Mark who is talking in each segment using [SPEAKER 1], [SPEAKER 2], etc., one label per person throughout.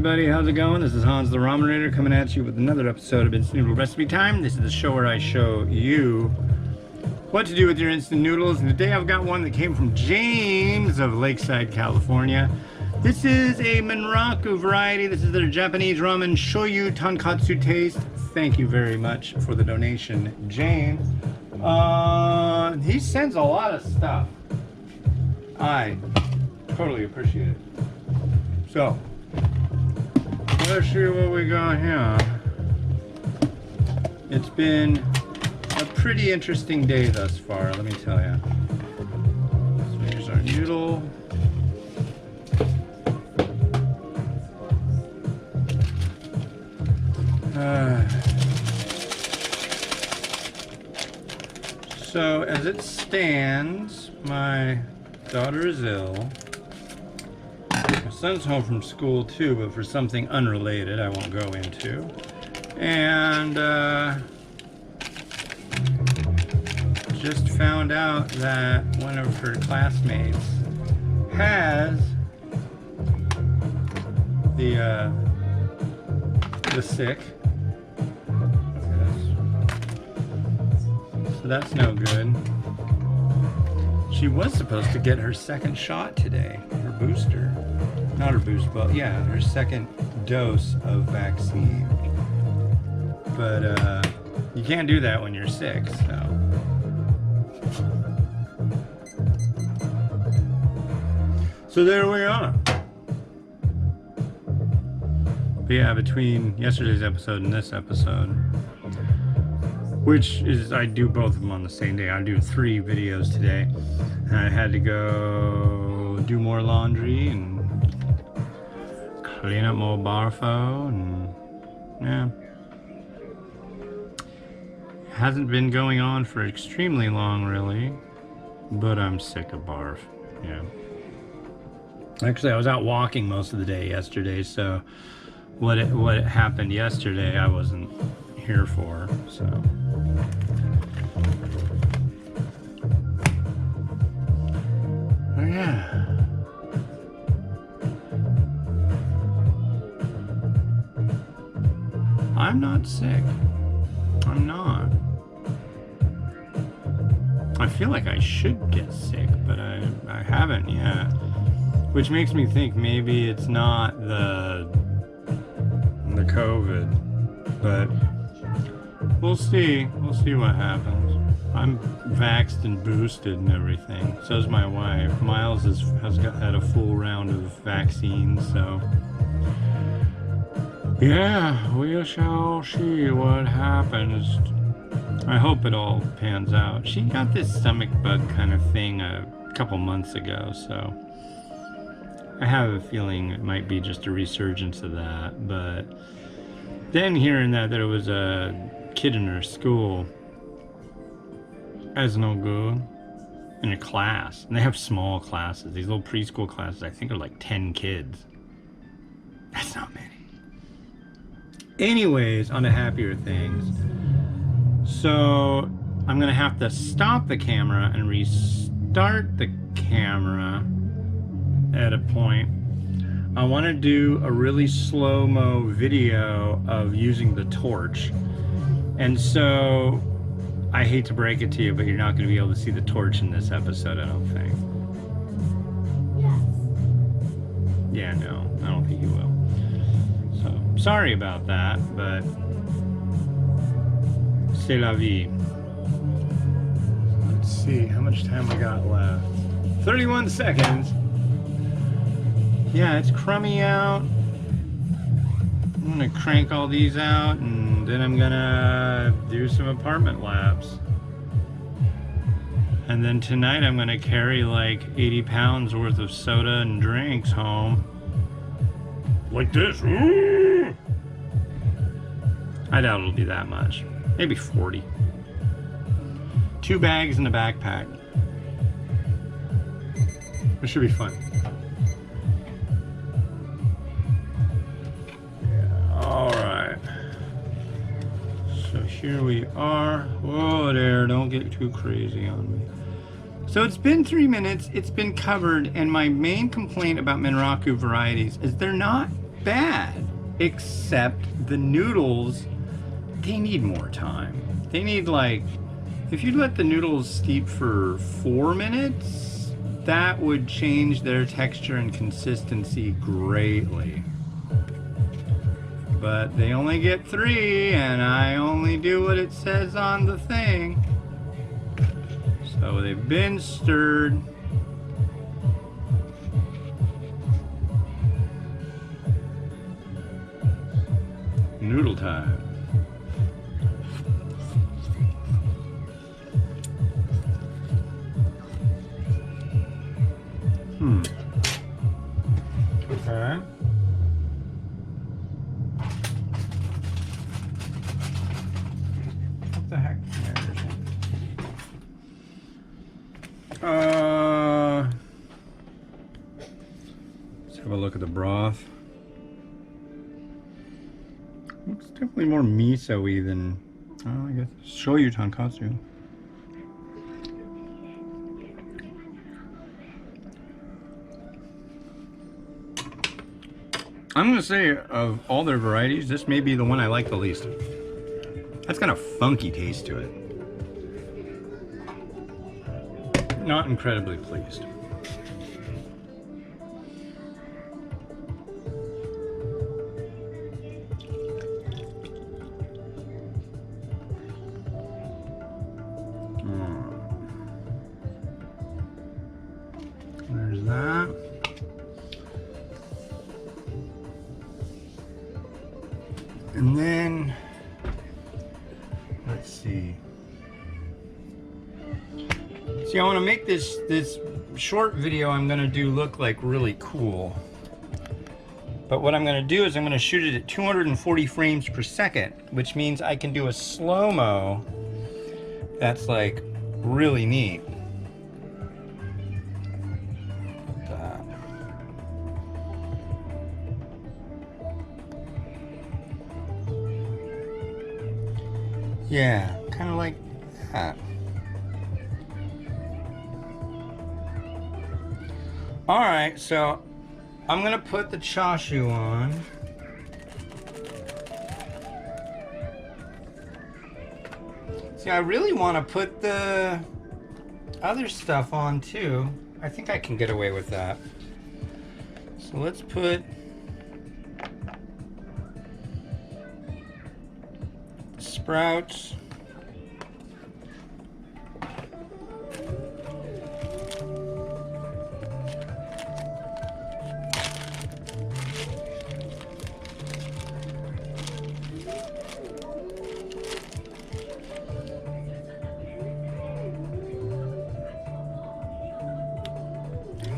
[SPEAKER 1] everybody, how's it going? This is Hans the Ramen Rater coming at you with another episode of Instant Noodle Recipe Time. This is the show where I show you what to do with your instant noodles. And today I've got one that came from James of Lakeside, California. This is a Menraku variety. This is their Japanese ramen Shoyu Tonkotsu taste. Thank you very much for the donation, James. He sends a lot of stuff. I totally appreciate it. So, let's see what we got here. It's been a pretty interesting day thus far, let me tell you. So here's our noodle. So as it stands, my daughter is ill. My son's home from school too, but for something unrelated I won't go into. And just found out that one of her classmates has the sick. So that's no good. She was supposed to get her second shot today, her booster. Not her booster, but yeah, her second dose of vaccine. But you can't do that when you're sick, so. So there we are. But yeah, between yesterday's episode and this episode, which is, I do both of them on the same day. I do 3 videos today. And I had to go do more laundry and clean up more barfo, and yeah. Hasn't been going on for extremely long, really, but I'm sick of barf, yeah. Actually, I was out walking most of the day yesterday, so what happened yesterday I wasn't here for, so. Oh yeah. I'm not sick. I'm not. I feel like I should get sick, but I haven't yet. Which makes me think maybe it's not the COVID, but we'll see. We'll see what happens. I'm vaxxed and boosted and everything. So is my wife. Miles has had a full round of vaccines, so yeah, we shall see what happens. I hope it all pans out. She got this stomach bug kind of thing a couple months ago, so I have a feeling it might be just a resurgence of that. But then hearing that there was a kid in her school as no good in a class, and they have small classes, these little preschool classes, I think are like 10 kids. That's not many. Anyways, on to happier things. So I'm gonna have to stop the camera and restart the camera at a point. I want to do a really slow-mo video of using the torch, and so I hate to break it to you, but you're not going to be able to see the torch in this episode, I don't think. Yes. Yeah, no, I don't think you will. So sorry about that, but c'est la vie. Let's see how much time we got left. 31 seconds. Yeah, it's crummy out. I'm gonna crank all these out, and then I'm gonna do some apartment laps. And then tonight I'm gonna carry like 80 pounds worth of soda and drinks home. Like this. Ooh! I doubt it'll be that much. Maybe 40. 2 bags in a backpack. It should be fun. Alright, so here we are. Whoa there, don't get too crazy on me. So it's been 3 minutes, it's been covered, and my main complaint about Menraku varieties is they're not bad, except the noodles, they need more time. They need, like, if you let the noodles steep for 4 minutes, that would change their texture and consistency greatly. But they only get 3, and I only do what it says on the thing. So they've been stirred. Noodle time. Okay. What the heck? Let's have a look at the broth. Looks definitely more miso-y than, I guess, Shoyu Tonkotsu. I'm gonna say, of all their varieties, this may be the one I like the least. That's got a funky taste to it. Not incredibly pleased. There's that. And then, let's see. See, I want to make this short video I'm going to do look like really cool. But what I'm going to do is I'm going to shoot it at 240 frames per second, which means I can do a slow-mo that's like really neat. Yeah, kind of like that. Alright, so I'm gonna put the chashu on. See, I really want to put the other stuff on too. I think I can get away with that. So let's put sprouts.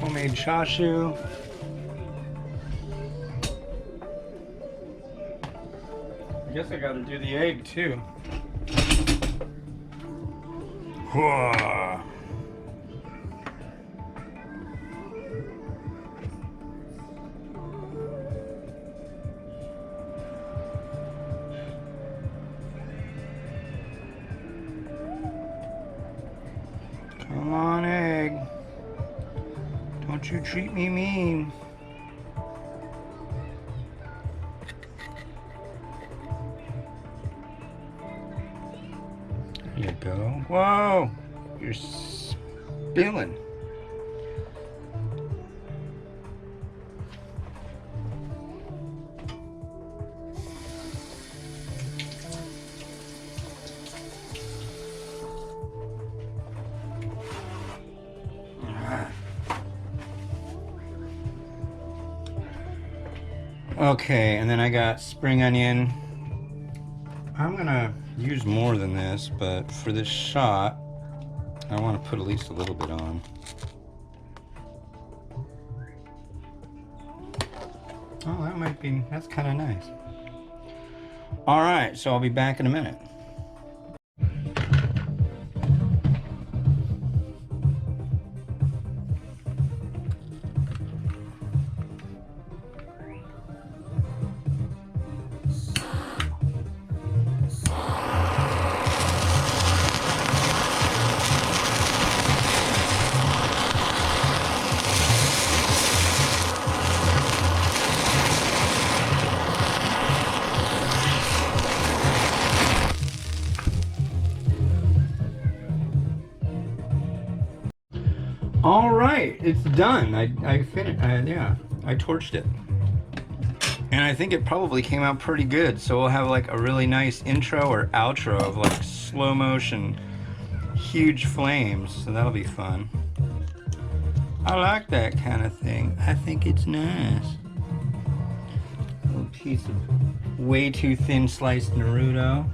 [SPEAKER 1] Homemade chashu. I guess I gotta do the egg too. Whoa. Come on, egg. Don't you treat me mean. There you go. Whoa! You're spilling. Okay, and then I got spring onion. I'm gonna use more than this, but for this shot, I want to put at least a little bit on. Oh, that might be, that's kind of nice. All right, so I'll be back in a minute. it's done. I finished. Yeah, I torched it, and I think it probably came out pretty good. So we'll have like a really nice intro or outro of like slow motion, huge flames. So that'll be fun. I like that kind of thing. I think it's nice. A little piece of way too thin sliced Naruto,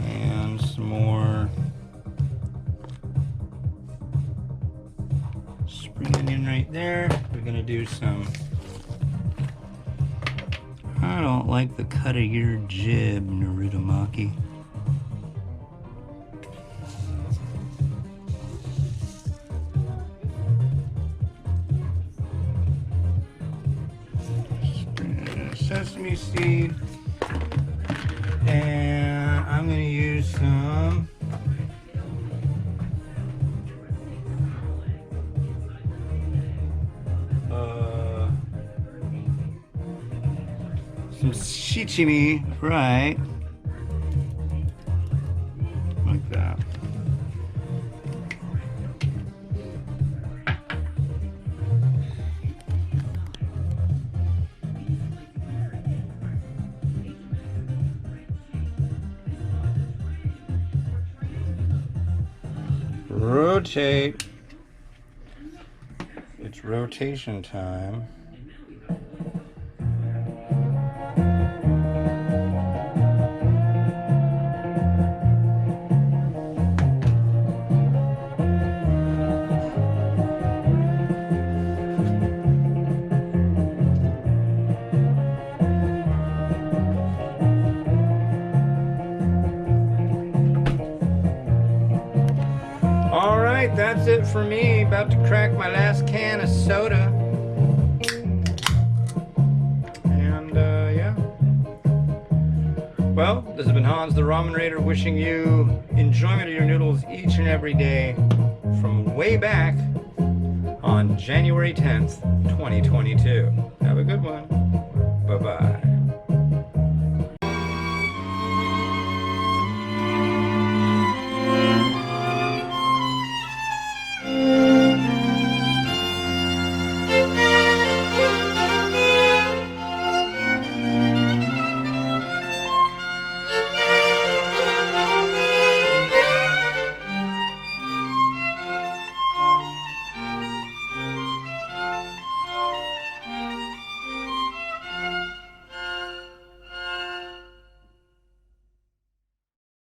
[SPEAKER 1] and some more spring onion right there. We're gonna do some, I don't like the cut of your jib, Naruto Maki. Sesame seed, and I'm gonna use some shichimi, right? Like that. Rotate. It's rotation time. Alright, that's it for me. About to crack my last can of soda. And, yeah. Well, this has been Hans the Ramen Raider wishing you enjoyment of your noodles each and every day from way back on January 10th, 2022. Have a good one.